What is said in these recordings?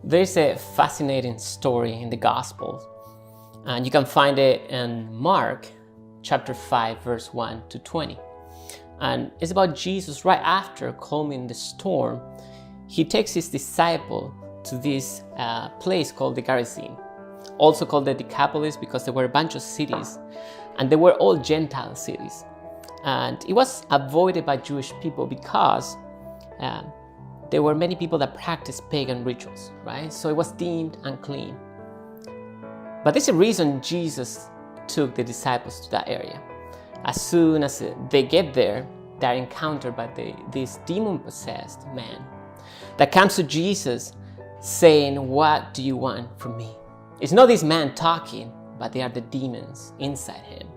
There's a fascinating story in the Gospels, and you can find it in Mark chapter 5, verse 1 to 20. And it's about Jesus right after calming the storm. He takes his disciple to this place called the Gerasene, also called the Decapolis because there were a bunch of cities, and they were all Gentile cities. And it was avoided by Jewish people because there were many people that practiced pagan rituals, right? So it was deemed unclean. But there's a reason Jesus took the disciples to that area. As soon as they get there, they're encountered by this demon-possessed man that comes to Jesus saying, "What do you want from me?" It's not this man talking, but they are the demons inside him.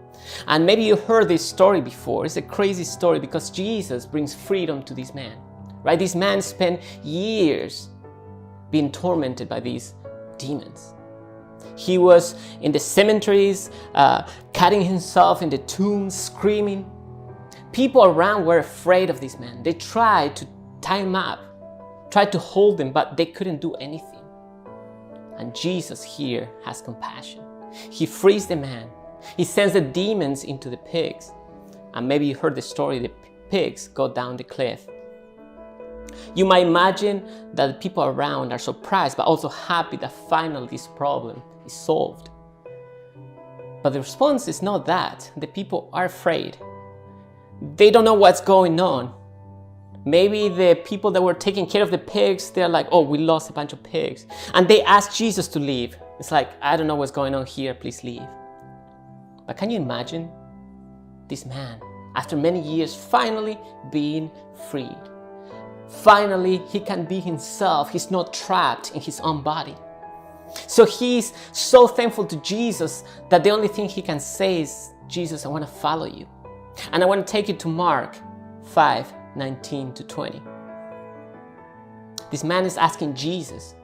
And maybe you heard this story before. It's a crazy story because Jesus brings freedom to this man, right? This man spent years being tormented by these demons. He was in the cemeteries, cutting himself in the tombs, screaming. People around were afraid of this man. They tried to tie him up, tried to hold him, but they couldn't do anything. And Jesus here has compassion. He frees the man. He sends the demons into the pigs. And maybe you heard the story, the pigs go down the cliff. You might imagine that the people around are surprised, but also happy that finally this problem is solved. But the response is not that. The people are afraid. They don't know what's going on. Maybe the people that were taking care of the pigs, they're like, "Oh, we lost a bunch of pigs." And they ask Jesus to leave. It's like, "I don't know what's going on here, please leave." But can you imagine this man, after many years, finally being freed? Finally, he can be himself. He's not trapped in his own body. So he's so thankful to Jesus that the only thing he can say is, "Jesus, I want to follow you." And I want to take you to Mark 5, 19 to 20. This man is asking Jesus,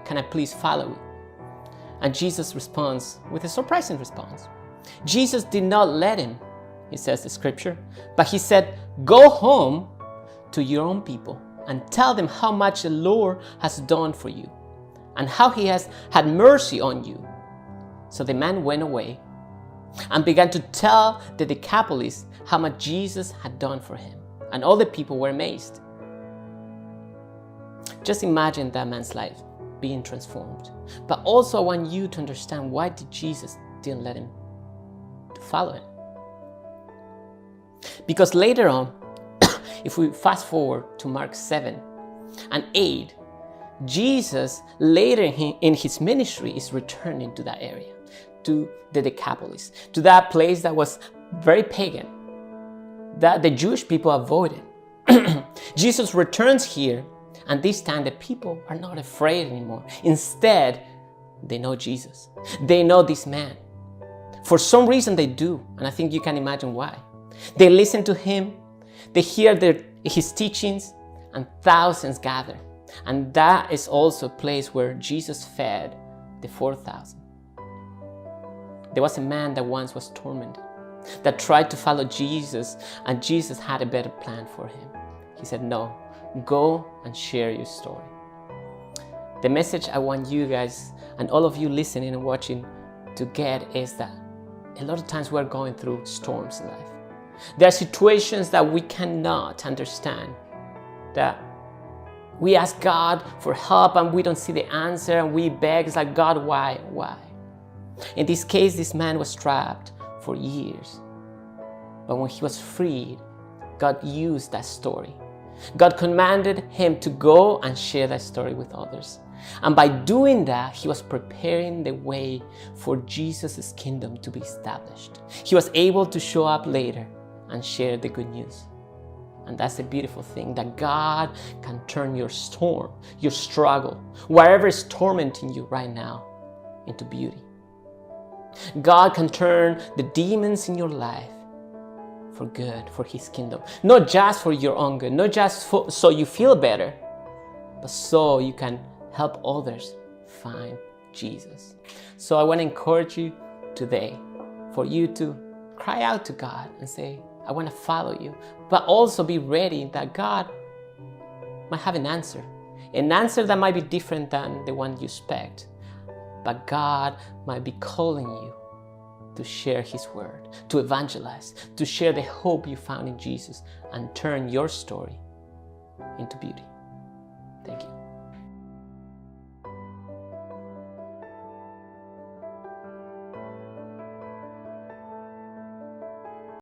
"Can I please follow you?" And Jesus responds with a surprising response. Jesus did not let him, he says the scripture, but he said, "Go home to your own people and tell them how much the Lord has done for you and how he has had mercy on you." So the man went away and began to tell the Decapolis how much Jesus had done for him. And all the people were amazed. Just imagine that man's life being transformed. But also I want you to understand, why did Jesus didn't let him to follow him? Because later on, if we fast forward to Mark 7 and 8, Jesus later in his ministry is returning to that area, to the Decapolis, to that place that was very pagan, that the Jewish people avoided. Jesus returns here, and this time the people are not afraid anymore. Instead, they know Jesus. They know this man. For some reason they do, and I think you can imagine why. They listen to him, they hear his teachings, and thousands gather. And that is also a place where Jesus fed the 4,000. There was a man that once was tormented, that tried to follow Jesus, and Jesus had a better plan for him. He said, "No, go and share your story." The message I want you guys and all of you listening and watching to get is that a lot of times we're going through storms in life. There are situations that we cannot understand, that we ask God for help and we don't see the answer, and we beg. It's like, "God, why? Why?" In this case, this man was trapped for years. But when he was freed, God used that story. God commanded him to go and share that story with others. And by doing that, he was preparing the way for Jesus' kingdom to be established. He was able to show up later and share the good news. And that's the beautiful thing, that God can turn your storm, your struggle, whatever is tormenting you right now, into beauty. God can turn the demons in your life for good, for his kingdom. Not just for your own good, not just so you feel better, but so you can help others find Jesus. So I want to encourage you today for you to cry out to God and say, "I want to follow you," but also be ready that God might have an answer. an answer that might be different than the one you expect. But God might be calling you to share His word, to evangelize, to share the hope you found in Jesus and turn your story into beauty. Thank you.